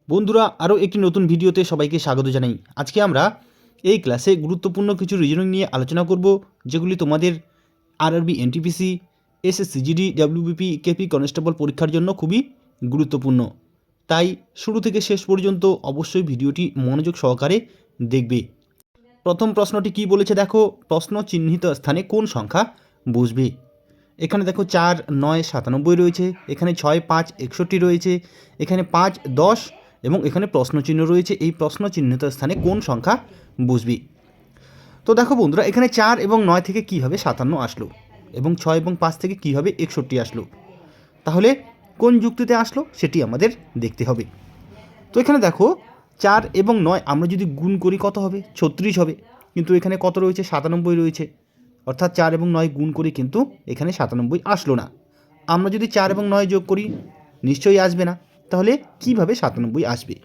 বন্ধুরা, আরও একটি নতুন ভিডিওতে সবাইকে স্বাগত জানাই। আজকে আমরা এই ক্লাসে গুরুত্বপূর্ণ কিছু রিজনিং নিয়ে আলোচনা করব, যেগুলি তোমাদের RRB, NTPC, SSC GD, WBP, KP constable পরীক্ষার জন্য খুবই গুরুত্বপূর্ণ। তাই শুরু থেকে শেষ পর্যন্ত অবশ্যই ভিডিওটি মনোযোগ সহকারে দেখবে। প্রথম প্রশ্নটি কি বলেছে দেখো, প্রশ্ন চিহ্নিত স্থানে কোন সংখ্যা বসবে। এখানে দেখো 4, 9, 97 রয়েছে, এখানে 6, 5, 61 রয়েছে, এখানে 5, 10 এবং এখানে প্রশ্নচিহ্ন রয়েছে। এই প্রশ্ন চিহ্নিত স্থানে কোন সংখ্যা বসবে? তো দেখো বন্ধুরা, এখানে 4 এবং 9 থেকে কীভাবে 57 আসলো এবং 6 এবং 5 থেকে কীভাবে 61 আসলো, তাহলে কোন যুক্তিতে আসলো সেটি আমাদের দেখতে হবে। তো এখানে দেখো 4 এবং 9 আমরা যদি গুণ করি কত হবে? 36 হবে, কিন্তু এখানে কত রয়েছে? 97 রয়েছে, অর্থাৎ 4 এবং 9 গুণ করি কিন্তু এখানে 97 আসলো না। আমরা যদি 4 এবং 9 যোগ করি নিশ্চয়ই আসবে না, তাহলে কিভাবে 97 আসবে?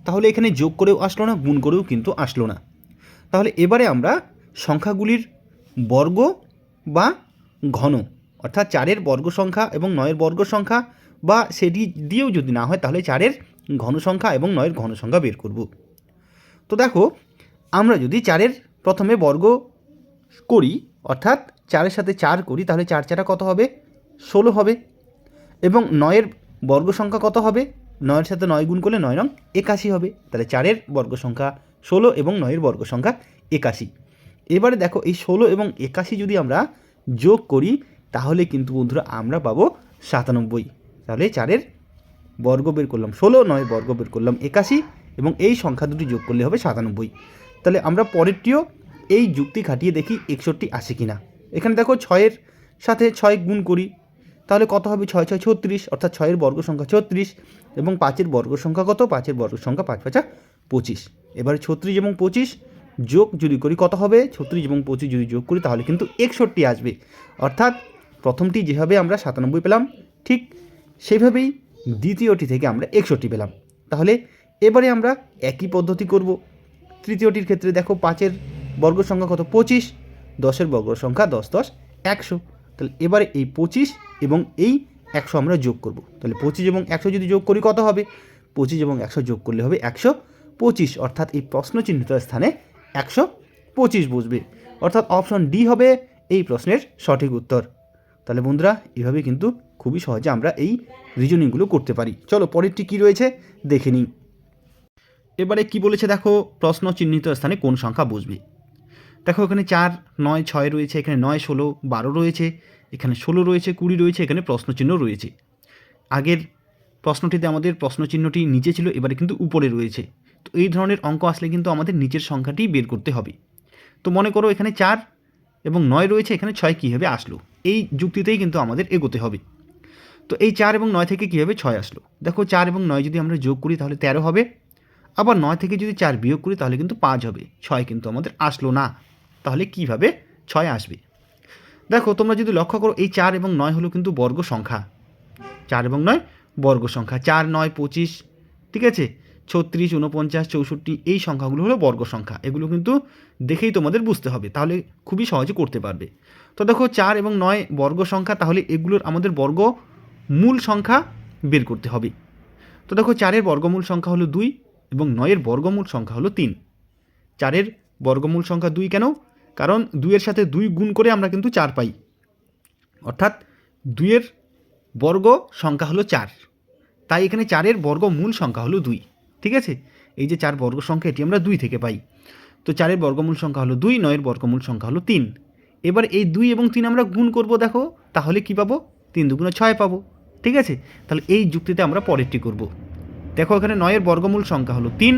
তাহলে এখানে যোগ করেও আসলো না, গুণ করেও কিন্তু আসলো না। তাহলে এবারে আমরা সংখ্যাগুলির বর্গ বা ঘন, অর্থাৎ 4-এর বর্গ সংখ্যা এবং 9-এর বর্গ সংখ্যা, বা সেটি দিয়েও যদি না হয় তাহলে 4-এর ঘন সংখ্যা এবং 9-এর ঘন সংখ্যা বের করব। তো দেখো, আমরা যদি 4-এর প্রথমে বর্গ করি, অর্থাৎ 4-এর সাথে 4 করি, তাহলে 4 4 কত হবে? 16 হবে। এবং 9-এর বর্গ সংখ্যা কত হবে? 9-এর সাথে 9 গুণ করলে 9 নং 81 হবে। তাহলে 4-এর বর্গ সংখ্যা 16 এবং 9-এর বর্গ সংখ্যা 81। এবারে দেখো, এই 16 এবং 81 যদি আমরা যোগ করি তাহলে কিন্তু বন্ধুরা আমরা পাবো 97। তাহলে 4-এর বর্গ বের করলাম 16, 9-এর বর্গ বের করলাম 81 এবং এই সংখ্যা দুটি যোগ করলে হবে 97। তাহলে আমরা পরেরটিও এই যুক্তি খাটিয়ে দেখি 61 আসে কিনা। এখানে দেখো 6-এর সাথে 6 গুণ করি, তাহলে কত হবে? 6 6 36, অর্থাৎ 6-এর বর্গ সংখ্যা 36 এবং 5-এর বর্গ সংখ্যা কত? 5-এর বর্গ সংখ্যা 5 5 25। এবারে 36 এবং 25 যোগ যদি করি কত হবে? 36 এবং 25 যদি যোগ করি তাহলে কিন্তু 61 আসবে। অর্থাৎ প্রথমটি যেভাবে আমরা 97 পেলাম, ঠিক সেইভাবেই দ্বিতীয়টি থেকে আমরা 61 পেলাম। তাহলে এবারে আমরা একই পদ্ধতি করব। তৃতীয়টির ক্ষেত্রে দেখো 5-এর বর্গ সংখ্যা কত? 25, 10-এর বর্গ সংখ্যা 10 10 100। তাহলে এবারে এই 25 এবং এই 100 আমরা যোগ করব। তাহলে 25 এবং 100 যদি যোগ করি কত হবে? 25 এবং 100 যোগ করলে হবে 125, অর্থাৎ এই প্রশ্ন চিহ্নিত স্থানে 125 বসবে। অর্থাৎ অপশন ডি হবে এই প্রশ্নের সঠিক উত্তর। তাহলে বন্ধুরা, এভাবে কিন্তু খুবই সহজে আমরা এই রিজনিংগুলো করতে পারি। চলো পরেরটি কী রয়েছে দেখে নিই। এবারে কি বলেছে দেখো, প্রশ্ন চিহ্নিত স্থানে কোন সংখ্যা বসবে। দেখো এখানে 4, 9, 6 রয়েছে, এখানে 9, 16, 12 রয়েছে, এখানে 16 রয়েছে, 20 রয়েছে, এখানে প্রশ্নচিহ্ন রয়েছে। আগের প্রশ্নটিতে আমাদের প্রশ্নচিহ্নটি নিচে ছিল, এবারে কিন্তু উপরে রয়েছে। তো এই ধরনের অঙ্ক আসলে কিন্তু আমাদের নিচের সংখ্যাটি বের করতে হবে। তো মনে করো এখানে 4 এবং 9 রয়েছে, এখানে 6 কীভাবে আসলো, এই যুক্তিতেই কিন্তু আমাদের এগোতে হবে। তো এই 4 এবং 9 থেকে কীভাবে 6 আসলো? দেখো 4 এবং 9 যদি আমরা যোগ করি তাহলে 13 হবে, আবার 9 থেকে যদি 4 বিয়োগ করি তাহলে কিন্তু 5 হবে। 6 কিন্তু আমাদের আসলো না, তাহলে কিভাবে 6 আসবে? দেখো তোমরা যদি লক্ষ্য করো, এই 4 এবং 9 হলো কিন্তু বর্গ সংখ্যা। 4 এবং 9 বর্গ সংখ্যা, 4 9 25, ঠিক আছে, 36 49 64, এই সংখ্যাগুলো হলো বর্গ সংখ্যা। এগুলো কিন্তু দেখেই তোমাদের বুঝতে হবে, তাহলে খুবই সহজে করতে পারবে। তো দেখো 4 এবং 9 বর্গ সংখ্যা, তাহলে এগুলোর আমাদের বর্গ মূল সংখ্যা বের করতে হবে। তো দেখো 4-এর বর্গমূল সংখ্যা হলো 2 এবং 9-এর বর্গমূল সংখ্যা হলো 3। 4-এর বর্গমূল সংখ্যা 2 কেন? কারণ 2-এর সাথে 2 গুণ করে আমরা কিন্তু 4 পাই, অর্থাৎ 2-এর বর্গ সংখ্যা হলো 4, তাই এখানে 4-এর বর্গমূল সংখ্যা হলো 2। ঠিক আছে, এই যে 4 বর্গ সংখ্যা, এটি আমরা 2 থেকে পাই। তো 4-এর বর্গমূল সংখ্যা হলো 2, 9-এর বর্গমূল সংখ্যা হলো 3। এবার এই 2 এবং 3 আমরা গুণ করব, দেখো তাহলে কি পাবো? 3 2 6 পাবো। ঠিক আছে, তাহলে এই যুক্তিতে আমরা পরেরটি করব। দেখো এখানে 9-এর বর্গমূল সংখ্যা হলো 3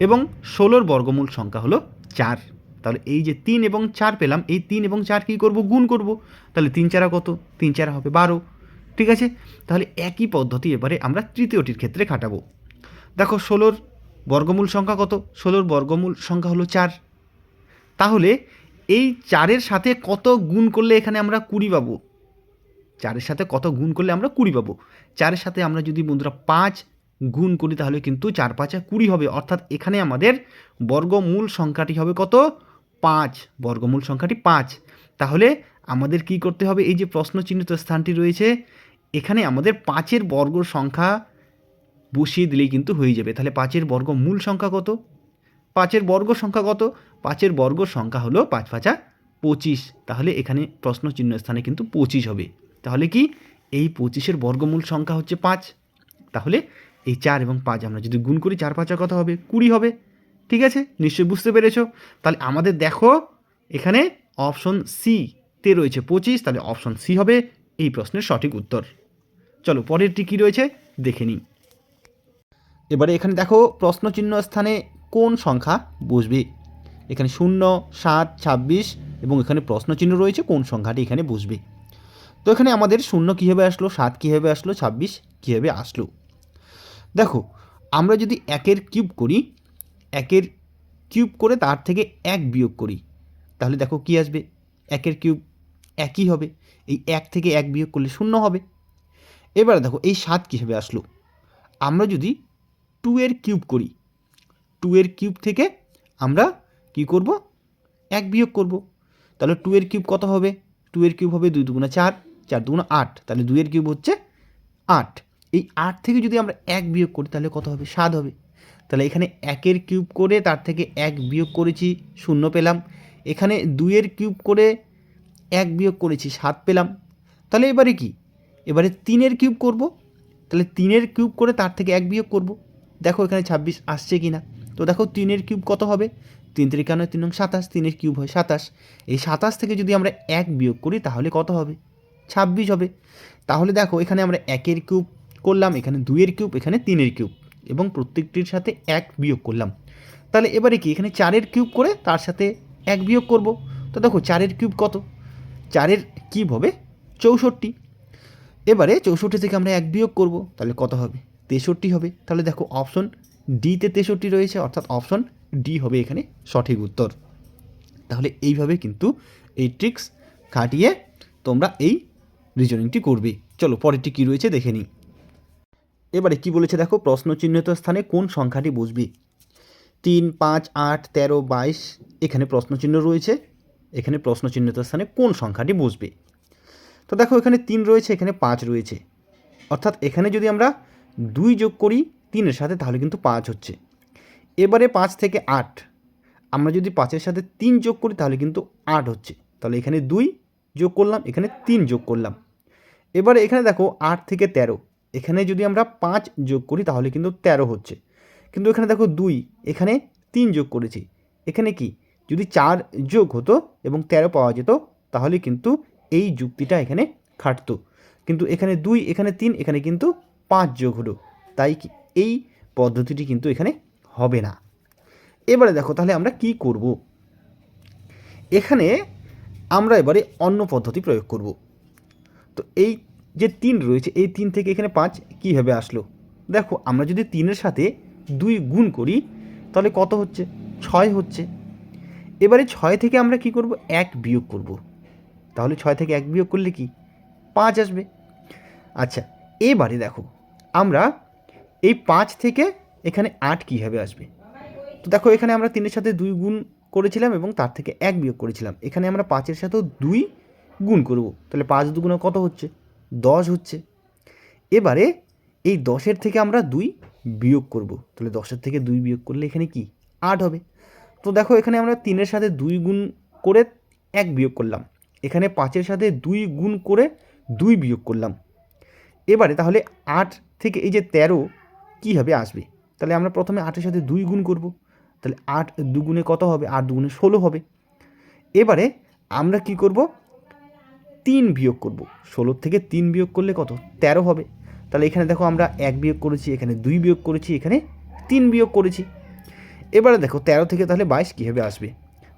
এবং 16-র বর্গমূল সংখ্যা হলো 4। তাহলে এই যে 3 এবং 4 পেলাম, এই 3 এবং 4 কী করব? গুণ করব। তাহলে 3 4 কত? 3 4 হবে 12। ঠিক আছে, তাহলে একই পদ্ধতি এবারে আমরা তৃতীয়টির ক্ষেত্রে খাটাবো। দেখো 16-র বর্গমূল সংখ্যা কত? 16-র বর্গমূল সংখ্যা হলো 4। তাহলে এই 4-এর সাথে কত গুণ করলে এখানে আমরা 20 পাবো? 4-এর সাথে কত গুণ করলে আমরা 20 পাবো? 4-এর সাথে আমরা যদি বন্ধুরা 5 গুণ করি তাহলে কিন্তু 4 5 20 হবে, অর্থাৎ এখানে আমাদের বর্গমূল সংখ্যাটি হবে কত? 5। বর্গমূল সংখ্যাটি 5। তাহলে আমাদের কি করতে হবে? এই যে প্রশ্ন চিহ্নিত স্থানটি রয়েছে, এখানে আমাদের 5-এর বর্গ সংখ্যা বসিয়ে দিলেই কিন্তু হয়ে যাবে। তাহলে 5-এর বর্গমূল সংখ্যা কত? 5-এর বর্গ সংখ্যা কত? 5-এর বর্গ সংখ্যা হলো 5 5 25। তাহলে এখানে প্রশ্ন চিহ্ন স্থানে কিন্তু 25 হবে। তাহলে কি এই 25-এর বর্গমূল সংখ্যা হচ্ছে 5। তাহলে এই 4 এবং 5 আমরা যদি গুণ করি 4 5 কত হবে? 20 হবে। ঠিক আছে, নিশ্চয়ই বুঝতে পেরেছো। তাহলে আমাদের দেখো এখানে অপশন সি তে রয়েছে 25, তাহলে অপশন সি হবে এই প্রশ্নের সঠিক উত্তর। চলো পরেরটি কী রয়েছে দেখে নিই। এবারে এখানে দেখো প্রশ্ন চিহ্ন স্থানে কোন সংখ্যা বসবে। এখানে 0 7 26 এবং এখানে প্রশ্ন চিহ্ন রয়েছে কোন সংখ্যাটি এখানে বসবে। তো এখানে আমাদের 0 কীভাবে আসলো, 7 কীভাবে আসলো, 26 কীভাবে আসলো। দেখো আমরা যদি 1-এর কিউব করি, 1-এর কিউব করে তার থেকে 1 বিয়োগ করি, তাহলে দেখো কি আসবে, 1-এর কিউব 1ই হবে। এই 1 থেকে 1 বিয়োগ করলে 0 হবে। এবারে দেখো এই 7 কীভাবে আসলো, আমরা যদি 2-এর কিউব করি, 2-এর কিউব থেকে আমরা কি করব, 1 বিয়োগ করব। তাহলে 2-এর কিউব কত হবে? 2-এর কিউব হবে 2 দুগুণা 4, 4 দুগুণা 8, তাহলে 2-এর কিউব হচ্ছে 8। এই 8 থেকে যদি আমরা 1 বিয়োগ করি তাহলে কত হবে? 7 হবে। তাহলে এখানে 1-এর কিউব করে তার থেকে 1 বিয়োগ করেছি, 0 পেলাম। এখানে 2-এর কিউব করে 1 বিয়োগ করেছি, 7 পেলাম। তাহলে এবারে কি, এবারে 3-এর কিউব করব। তাহলে 3-এর কিউব করে তার থেকে 1 বিয়োগ করব। দেখো এখানে 26 আসছে কি না। তো দেখো 3-এর কিউব কত হবে? 3 3 3 27, 3-এর কিউব হয় 27। এই 27 থেকে যদি আমরা 1 বিয়োগ করি তাহলে কত হবে? 26 হবে। তাহলে দেখো এখানে আমরা 1-এর কিউব করলাম, এখানে 2-এর কিউব, এখানে 3-এর কিউব এবং প্রত্যেকটির সাথে 1 বিয়োগ করলাম। তাহলে এবারে কি, এখানে 4-এর কিউব করে তার সাথে 1 বিয়োগ করব। তো দেখো 4-এর কিউব কত? 4-এর কিউব হবে 64। এবারে 64 থেকে আমরা 1 বিয়োগ করব, তাহলে কত হবে? 63 হবে। তাহলে দেখো অপশন ডিতে 63 রয়েছে, অর্থাৎ অপশন ডি হবে এখানে সঠিক উত্তর। তাহলে এইভাবে কিন্তু এই ট্রিক্স খাটিয়ে তোমরা এই রিজনিংটি করবে। চলো পরেরটি কী রয়েছে দেখে নিই। এবারে কি বলেছে দেখো, প্রশ্ন চিহ্নিত স্থানে কোন সংখ্যাটি বসবে। 3 5 8 13 22 এখানে প্রশ্ন চিহ্ন রয়েছে, এখানে প্রশ্ন চিহ্নিত স্থানে কোন সংখ্যাটি বসবে। তো দেখো এখানে 3 রয়েছে, এখানে 5 রয়েছে, অর্থাৎ এখানে যদি আমরা 2 যোগ করি 3-এর সাথে তাহলে কিন্তু 5 হচ্ছে। এবারে 5 থেকে 8 আমরা যদি 5-এর সাথে 3 যোগ করি তাহলে কিন্তু 8 হচ্ছে। তাহলে এখানে 2 যোগ করলাম, এখানে 3 যোগ করলাম। এবারে এখানে দেখো 8 থেকে 13, এখানে যদি আমরা 5 যোগ করি তাহলে কিন্তু 13 হচ্ছে। কিন্তু এখানে দেখো 2, এখানে 3 যোগ করেছি, এখানে কি যদি 4 যোগ হতো এবং 13 পাওয়া যেত তাহলে কিন্তু এই যুক্তিটা এখানে খাটতো। কিন্তু এখানে 2, এখানে 3, এখানে কিন্তু 5 যোগ হলো, তাই কি এই পদ্ধতিটি কিন্তু এখানে হবে না। এবারে দেখো তাহলে আমরা কি করব, এখানে আমরা এবারে অন্য পদ্ধতি প্রয়োগ করব। তো এই যে 3 রয়েছে, এই 3 থেকে এখানে 5 কীভাবে আসলো। দেখো আমরা যদি 3-এর সাথে 2 গুণ করি তাহলে কত হচ্ছে? 6 হচ্ছে। এবারে 6 থেকে আমরা কি করব? 1 বিয়োগ করব। তাহলে 6 থেকে 1 বিয়োগ করলে কি 5 আসবে। আচ্ছা এবারে দেখো আমরা এই 5 থেকে এখানে 8 কীভাবে আসবে। তো দেখো এখানে আমরা 3-এর সাথে 2 গুণ করেছিলাম এবং তার থেকে 1 বিয়োগ করেছিলাম, এখানে আমরা 5-এর সাথেও 2 গুণ করব, তাহলে 5 দুগুণে কত হচ্ছে? 10 হচ্ছে। এবারে এই 10-এর থেকে আমরা 2 বিয়োগ করব, তাহলে 10-এর থেকে 2 বিয়োগ করলে এখানে কি 8 হবে। তো দেখো এখানে আমরা 3-এর সাথে 2 গুণ করে 1 বিয়োগ করলাম, এখানে 5-এর সাথে 2 গুণ করে 2 বিয়োগ করলাম। এবারে তাহলে 8 থেকে এই যে 13 কীভাবে আসবে, তাহলে আমরা প্রথমে 8-এর সাথে 2 গুণ করব, তাহলে 8 দুগুণে কত হবে? 8 দুগুণে 16 হবে। এবারে আমরা কি করব? 3 বিয়োগ করব, 16 থেকে 3 বিয়োগ করলে কত? 13 হবে। তাহলে এখানে দেখো আমরা 1 বিয়োগ করেছি, এখানে 2 বিয়োগ করেছি, এখানে 3 বিয়োগ করেছি। এবারে দেখো 13 থেকে তাহলে 22 কীভাবে আসবে,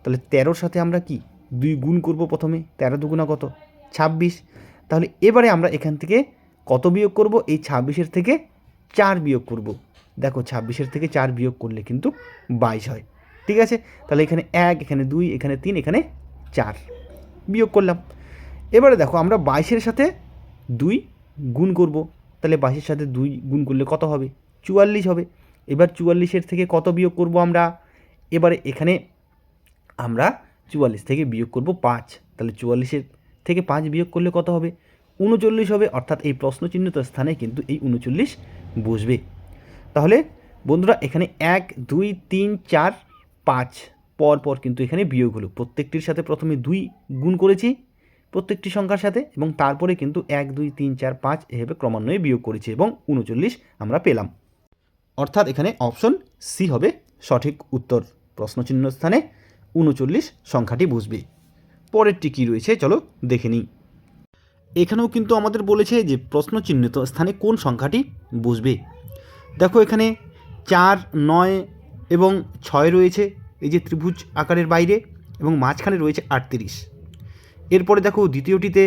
তাহলে 13-র সাথে আমরা কি 2 গুণ করব প্রথমে, 13 দুগুণা কত? 26। তাহলে এবারে আমরা এখান থেকে কত বিয়োগ করব? এই 26-এর থেকে 4 বিয়োগ করব। দেখো 26-এর থেকে 4 বিয়োগ করলে কিন্তু 22 হয়। ঠিক আছে, তাহলে এখানে 1, এখানে 2, এখানে 3, এখানে 4 বিয়োগ করলাম। এবারে দেখো আমরা 22-এর সাথে 2 গুণ করব, তাহলে 22-এর সাথে 2 গুণ করলে কত হবে? 44 হবে। এবার 44-এর থেকে কত বিয়োগ করব আমরা? এবারে এখানে আমরা 44 থেকে বিয়োগ করব 5, তাহলে 44-এর থেকে 5 বিয়োগ করলে কত হবে? 39 হবে, অর্থাৎ এই প্রশ্ন চিহ্নিত স্থানে কিন্তু এই 39 বসবে। তাহলে বন্ধুরা এখানে 1 2 3 4 5 পর কিন্তু এখানে বিয়োগ হলো, প্রত্যেকটির সাথে প্রথমে 2 গুণ করেছি প্রত্যেকটি সংখ্যার সাথে, এবং তারপরে কিন্তু 1 2 3 4 5 এভাবে ক্রমান্বয়ে বিয়োগ করেছি এবং 39 আমরা পেলাম। অর্থাৎ এখানে অপশন সি হবে সঠিক উত্তর। প্রশ্নচিহ্ন স্থানে 39 সংখ্যাটি বসবে। পরেরটি কী রয়েছে চলো দেখে নিই। এখানেও কিন্তু আমাদের বলেছে যে প্রশ্নচিহ্নিত স্থানে কোন সংখ্যাটি বসবে। দেখো এখানে 4 9 এবং 6 রয়েছে এই যে ত্রিভুজ আকারের বাইরে, এবং মাঝখানে রয়েছে 38। এরপরে দেখো দ্বিতীয়টিতে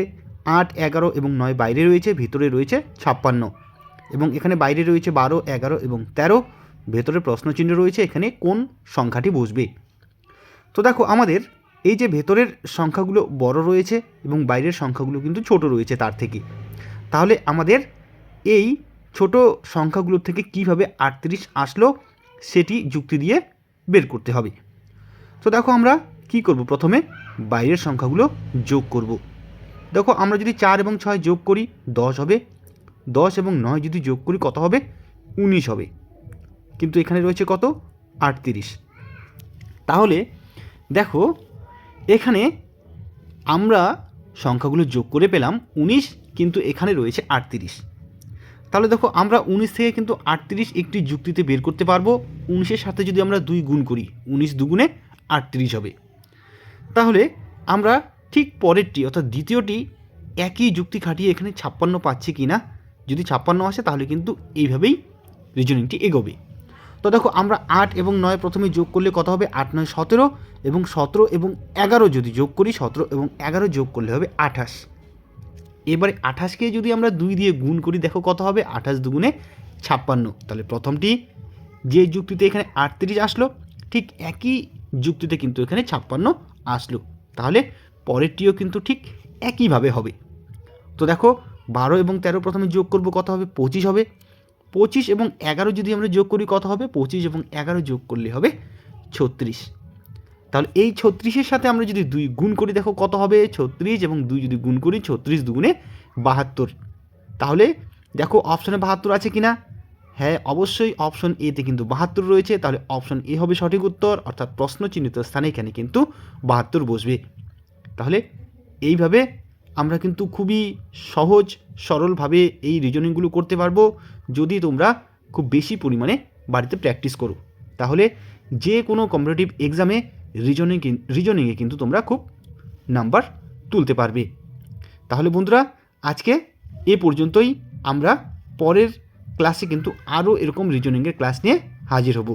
8 11 এবং 9 বাইরে রয়েছে, ভিতরে রয়েছে 56, এবং এখানে বাইরে রয়েছে 12 11 এবং 13, ভেতরে প্রশ্নচিহ্ন রয়েছে, এখানে কোন সংখ্যাটি বসবে। তো দেখো আমাদের এই যে ভেতরের সংখ্যাগুলো বড় রয়েছে এবং বাইরের সংখ্যাগুলো কিন্তু ছোট রয়েছে তার থেকে, তাহলে আমাদের এই ছোট সংখ্যাগুলোর থেকে কিভাবে 38 আসলো সেটি যুক্তি দিয়ে বের করতে হবে। তো দেখো আমরা কি করব, প্রথমে বাইরের সংখ্যাগুলো যোগ করব। দেখো আমরা যদি 4 এবং 6 যোগ করি 10 হবে, 10 এবং 9 যদি যোগ করি কত হবে, 19 হবে, কিন্তু এখানে রয়েছে কত, 38। তাহলে দেখো এখানে আমরা সংখ্যাগুলো যোগ করে পেলাম 19, কিন্তু এখানে রয়েছে 38। তাহলে দেখো আমরা 19 থেকে কিন্তু 38 একটি যুক্তিতে বের করতে পারবো। 19-এর সাথে যদি আমরা 2 গুণ করি 19 দুগুণে 38 হবে। তাহলে আমরা ঠিক পরেরটি অর্থাৎ দ্বিতীয়টি একই যুক্তি খাটিয়ে এখানে 56 পাচ্ছি কি না, যদি 56 আসে তাহলে কিন্তু এইভাবেই রিজনিংটি এগোবে। তো দেখো আমরা 8 এবং 9 প্রথমে যোগ করলে কত হবে, 8 9 17, এবং 17 এবং 11 যদি যোগ করি 17 এবং 11 যোগ করলে হবে 28। এবারে 28কে যদি আমরা 2 দিয়ে গুণ করি দেখো কত হবে, 28 দুগুণে 56। তাহলে প্রথমটি যে যুক্তিতে এখানে 38 আসলো ঠিক একই যুক্তিতে কিন্তু এখানে 56 আসলো, তাহলে পরেরটিও কিন্তু ঠিক একইভাবে হবে। তো দেখো 12 এবং 13 প্রথমে যোগ করব কত হবে, 25 হবে, 25 এবং 11 যদি আমরা যোগ করি কত হবে, 25 এবং 11 যোগ করলে হবে 36। তাহলে এই 36-এর সাথে আমরা যদি 2 গুণ করি দেখো কত হবে, 36 এবং 2 যদি গুণ করি 36 দুগুণে 72। তাহলে দেখো অপশনে 72 আছে কি না, হ্যাঁ অবশ্যই অপশন এতে কিন্তু 72 রয়েছে, তাহলে অপশন এ হবে সঠিক উত্তর, অর্থাৎ প্রশ্ন চিহ্নিত স্থানে এখানে কিন্তু 72 বসবে। তাহলে এইভাবে আমরা কিন্তু খুবই সহজ সরলভাবে এই রিজনিংগুলো করতে পারবো যদি তোমরা খুব বেশি পরিমাণে বাড়িতে প্র্যাকটিস করো, তাহলে যে কোনো কম্পিটিটিভ এক্সামে রিজনিংয়ে কিন্তু তোমরা খুব নাম্বার তুলতে পারবে। তাহলে বন্ধুরা আজকে এ পর্যন্তই, আমরা পরের ক্লাসে কিন্তু আরও এরকম রিজনিংয়ের ক্লাস নিয়ে হাজির হব।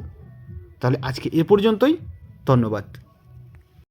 তাহলে আজকে এ পর্যন্তই, ধন্যবাদ।